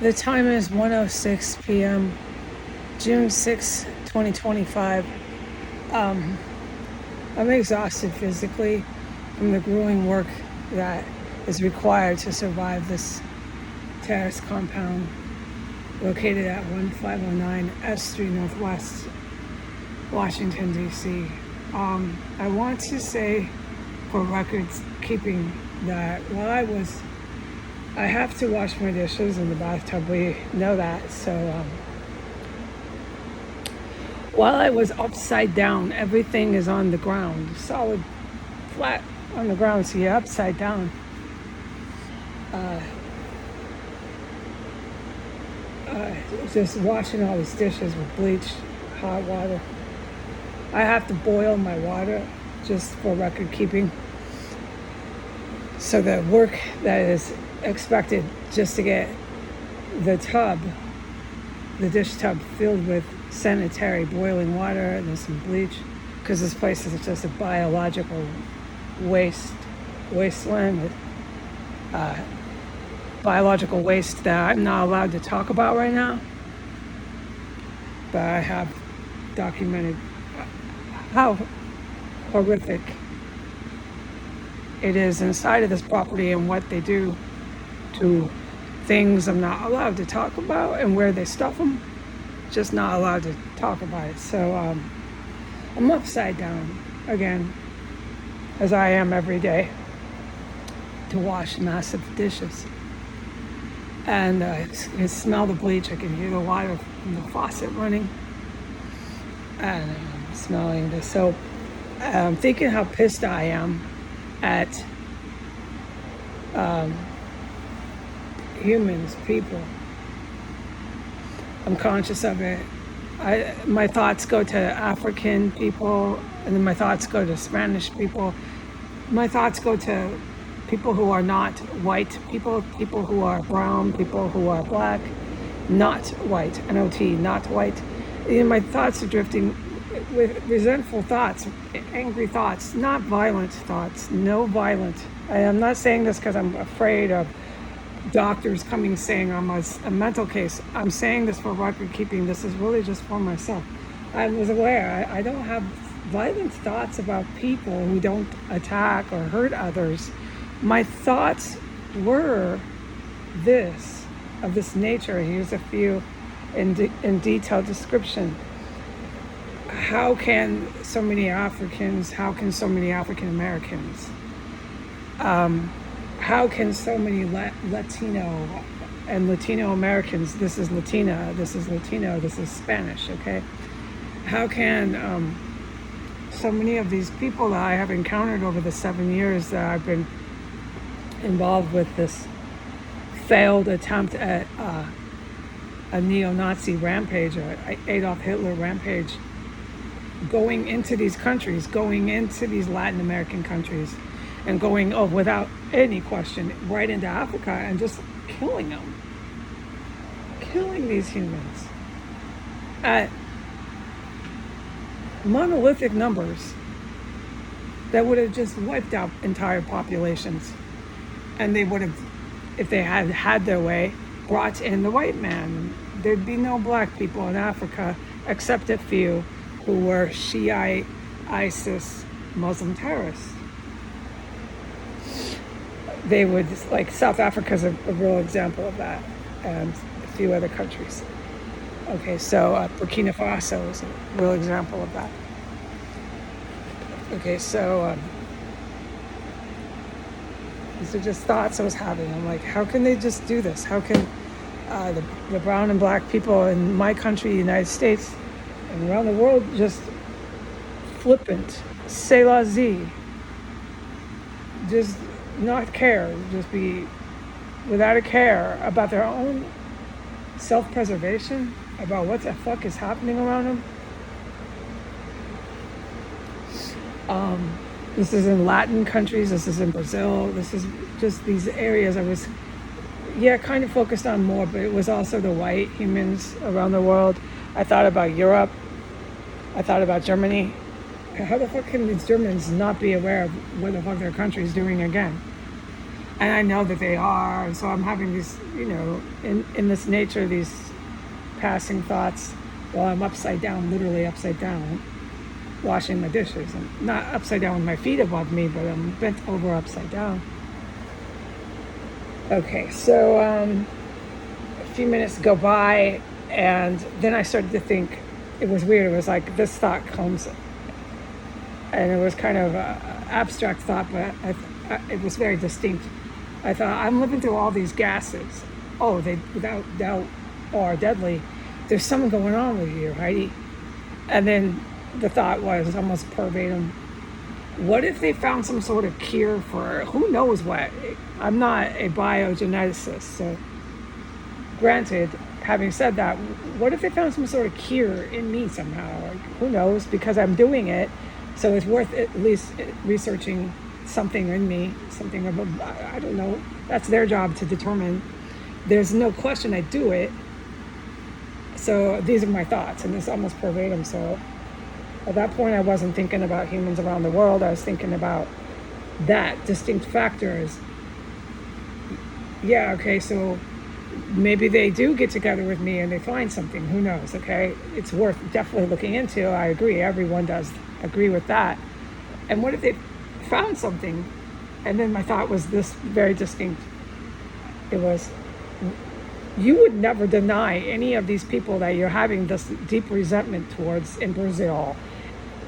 The time is 1:06 p.m., June 6, 2025. I'm exhausted physically from the grueling work that is required to survive this terrace compound located at 1509 S Street Northwest, Washington, D.C. I want to say for records keeping that I have to wash my dishes in the bathtub. We know that. So while I was upside down, everything is on the ground, solid, flat on the ground. So you're upside down. Just washing all these dishes with bleach, hot water. I have to boil my water just for record keeping. So the work that is expected just to get the dish tub filled with sanitary boiling water and there's some bleach, because this place is just a biological wasteland with biological waste that I'm not allowed to talk about right now, but I have documented how horrific it is inside of this property and what they do to things I'm not allowed to talk about, and where they stuff them, just not allowed to talk about it. So I'm upside down again, as I am every day, to wash massive dishes. And I can smell the bleach. I can hear the water from the faucet running. And I'm smelling this. So I'm thinking how pissed I am at humans, people. I'm conscious of it. My thoughts go to African people, and then my thoughts go to Spanish people. My thoughts go to people who are not white, people who are brown, people who are black, not white, N-O-T, not white. My thoughts are drifting with resentful thoughts, angry thoughts, not violent thoughts, no violent. I'm not saying this because I'm afraid of doctors coming saying I'm a mental case. I'm saying this for record keeping. This is really just for myself. I was aware I don't have violent thoughts about people who don't attack or hurt others. My thoughts were of this nature. Here's a few in detailed description. How can so many Africans, how can so many African Americans, how can so many Latino and Latino Americans, this is Latina, this is Latino, this is Spanish, okay? How can so many of these people that I have encountered over the 7 years that I've been involved with this failed attempt at a neo-Nazi rampage, or Adolf Hitler rampage, going into these countries, going into these Latin American countries, and going, without any question, right into Africa and just killing them. Killing these humans at monolithic numbers that would have just wiped out entire populations. And they would have, if they had their way, brought in the white man. There'd be no black people in Africa except a few who were Shiite, ISIS, Muslim terrorists. They would, like South Africa is a real example of that, and a few other countries. Okay, so Burkina Faso is a real example of that. Okay, so these are just thoughts I was having. I'm like, how can they just do this? How can the brown and black people in my country, the United States, and around the world just flippant, c'est la vie, just not care, just be without a care about their own self-preservation, about what the fuck is happening around them. This is in Latin countries, this is in Brazil, this is just these areas I was, kind of focused on more, but it was also the white humans around the world. I thought about Europe, I thought about Germany. How the fuck can these Germans not be aware of what the fuck their country is doing again? and I know that they are. And so I'm having these, in this nature, these passing thoughts while I'm upside down, literally upside down, washing my dishes. I'm not upside down with my feet above me, but I'm bent over upside down. Okay, so a few minutes go by, and then I started to think. It was weird. It was like this thought comes, and it was kind of an abstract thought, but it was very distinct. I thought, I'm living through all these gases. Oh, they without doubt are deadly. There's something going on with you, Heidi. And then the thought was almost verbatim, what if they found some sort of cure for who knows what? I'm not a biogeneticist, so granted, having said that, what if they found some sort of cure in me somehow? Like, who knows? Because I'm doing it, so it's worth at least researching something in me, something of a, I don't know. That's their job to determine. There's no question I do it. So these are my thoughts, and it's almost verbatim. So at that point, I wasn't thinking about humans around the world. I was thinking about that distinct factors. Yeah, okay, so maybe they do get together with me and they find something. Who knows, okay? It's worth definitely looking into. I agree. Everyone does agree with that. And what if they found something? And then my thought was this very distinct. It was, you would never deny any of these people that you're having this deep resentment towards in Brazil,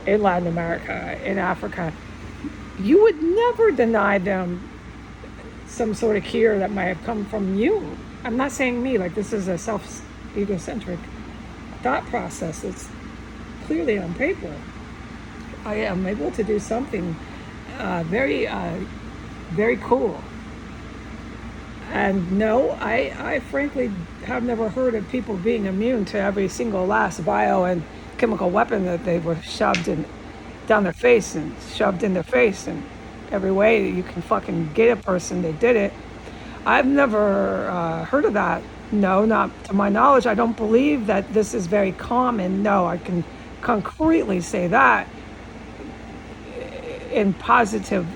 in Latin America, in Africa. You would never deny them some sort of cure that might have come from you. I'm not saying me, like this is a self-egocentric thought process. It's clearly on paper. I am able to do something very, very cool. And no, I frankly have never heard of people being immune to every single last bio and chemical weapon that they were shoved in down their face and shoved in their face and every way that you can fucking get a person, they did it. I've never heard of that. No, not to my knowledge. I don't believe that this is very common. No, I can concretely say that in positive,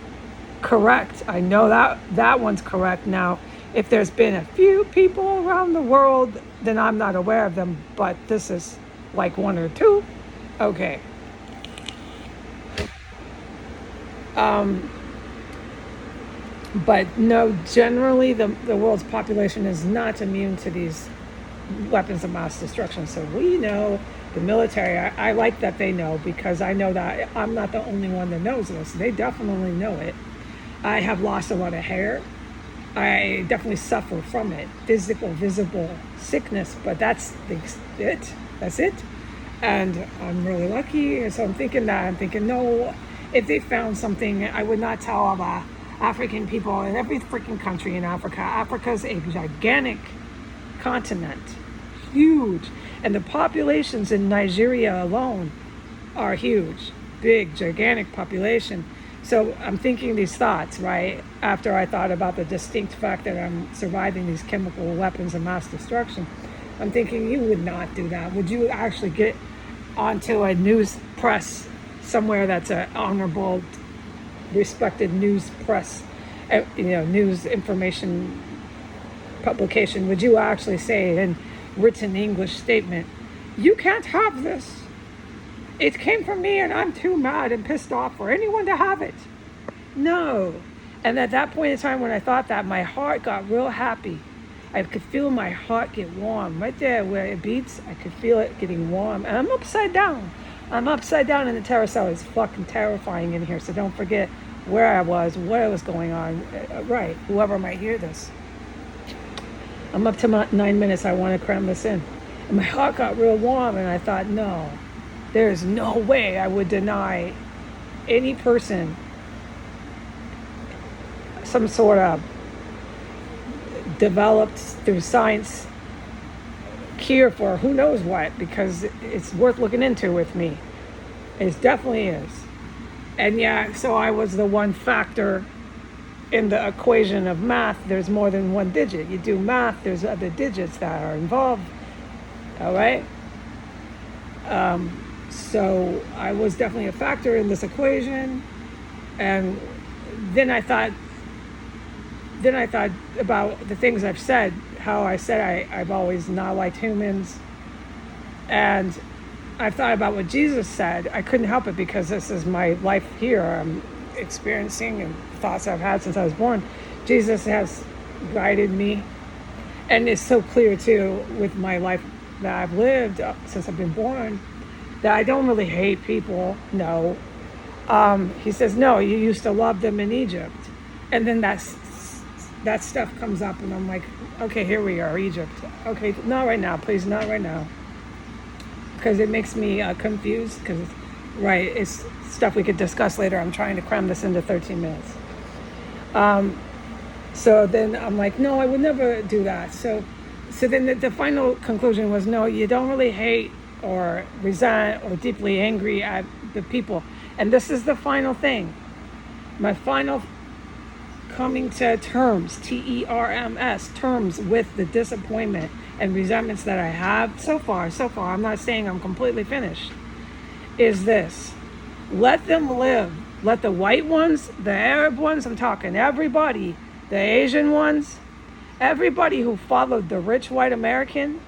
correct. I know that one's correct. Now, if there's been a few people around the world, then I'm not aware of them, but this is like one or two. Okay. But no, generally the world's population is not immune to these weapons of mass destruction. So we know, the military, I like that they know, because I know that I'm not the only one that knows this. They definitely know it. I have lost a lot of hair. I definitely suffer from it. Physical, visible sickness, but that's it. That's it. And I'm really lucky. So I'm thinking, no, if they found something, I would not tell all the African people in every freaking country in Africa. Africa's a gigantic continent, huge. And the populations in Nigeria alone are huge, big, gigantic population. So I'm thinking these thoughts, right? After I thought about the distinct fact that I'm surviving these chemical weapons of mass destruction, I'm thinking, you would not do that. Would you actually get onto a news press somewhere that's an honorable, respected news press, news information publication? Would you actually say in written English statement, you can't have this? It came from me and I'm too mad and pissed off for anyone to have it. No. And at that point in time when I thought that, my heart got real happy. I could feel my heart get warm. Right there where it beats, I could feel it getting warm. And I'm upside down. I'm upside down in the terrace cell. It's fucking terrifying in here. So don't forget where I was, what was going on. Right, whoever might hear this. I'm up to my 9 minutes. I want to cram this in. And my heart got real warm and I thought, no. There's no way I would deny any person some sort of developed through science cure for who knows what, because it's worth looking into with me. It definitely is. And yeah, so I was the one factor in the equation of math. There's more than one digit. You do math, there's other digits that are involved. All right? So I was definitely a factor in this equation. And then I thought, then I thought about the things I've said, how I said I've always not liked humans. And I've thought about what Jesus said. I couldn't help it because this is my life here. I'm experiencing and thoughts I've had since I was born. Jesus has guided me. And it's so clear too with my life that I've lived since I've been born that I don't really hate people. No. He says, no, you used to love them in Egypt. And then that stuff comes up and I'm like, okay, here we are, Egypt. Okay, not right now, please, not right now. Because it makes me confused because, right, it's stuff we could discuss later. I'm trying to cram this into 13 minutes. So then I'm like, no, I would never do that. So then the final conclusion was, no, you don't really hate or resent or deeply angry at the people. And this is the final thing. My final coming to terms, T-E-R-M-S, terms with the disappointment and resentments that I have so far, I'm not saying I'm completely finished, is this. Let them live. Let the white ones, the Arab ones, I'm talking everybody, the Asian ones, everybody who followed the rich white American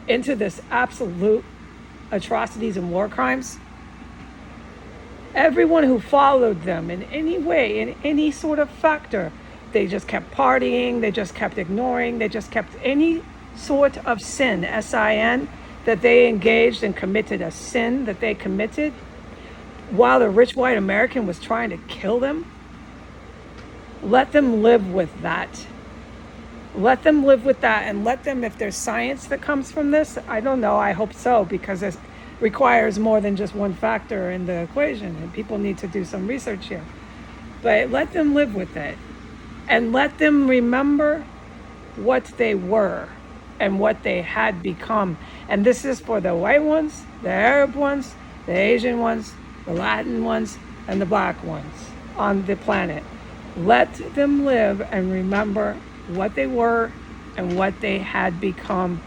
into this absolute atrocities and war crimes, everyone who followed them in any way, in any sort of factor, they just kept partying, they just kept ignoring, they just kept any sort of sin, S-I-N, that they engaged and committed a sin that they committed while the rich white American was trying to kill them. Let them live with that. Let them live with that, and let them, if there's science that comes from this, I don't know, I hope so, because it requires more than just one factor in the equation, and people need to do some research here. But let them live with it, and let them remember what they were and what they had become. And this is for the white ones, the Arab ones, the Asian ones, the Latin ones, and the black ones on the planet. Let them live and remember what they were and what they had become,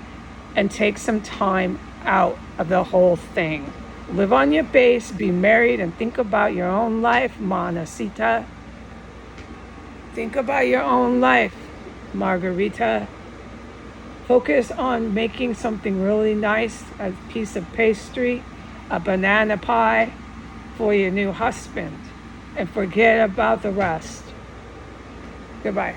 and take some time out of the whole thing. Live on your base, be married, and think about your own life, Manasita. Think about your own life, Margarita. Focus on making something really nice, a piece of pastry, a banana pie for your new husband, and forget about the rest. Goodbye.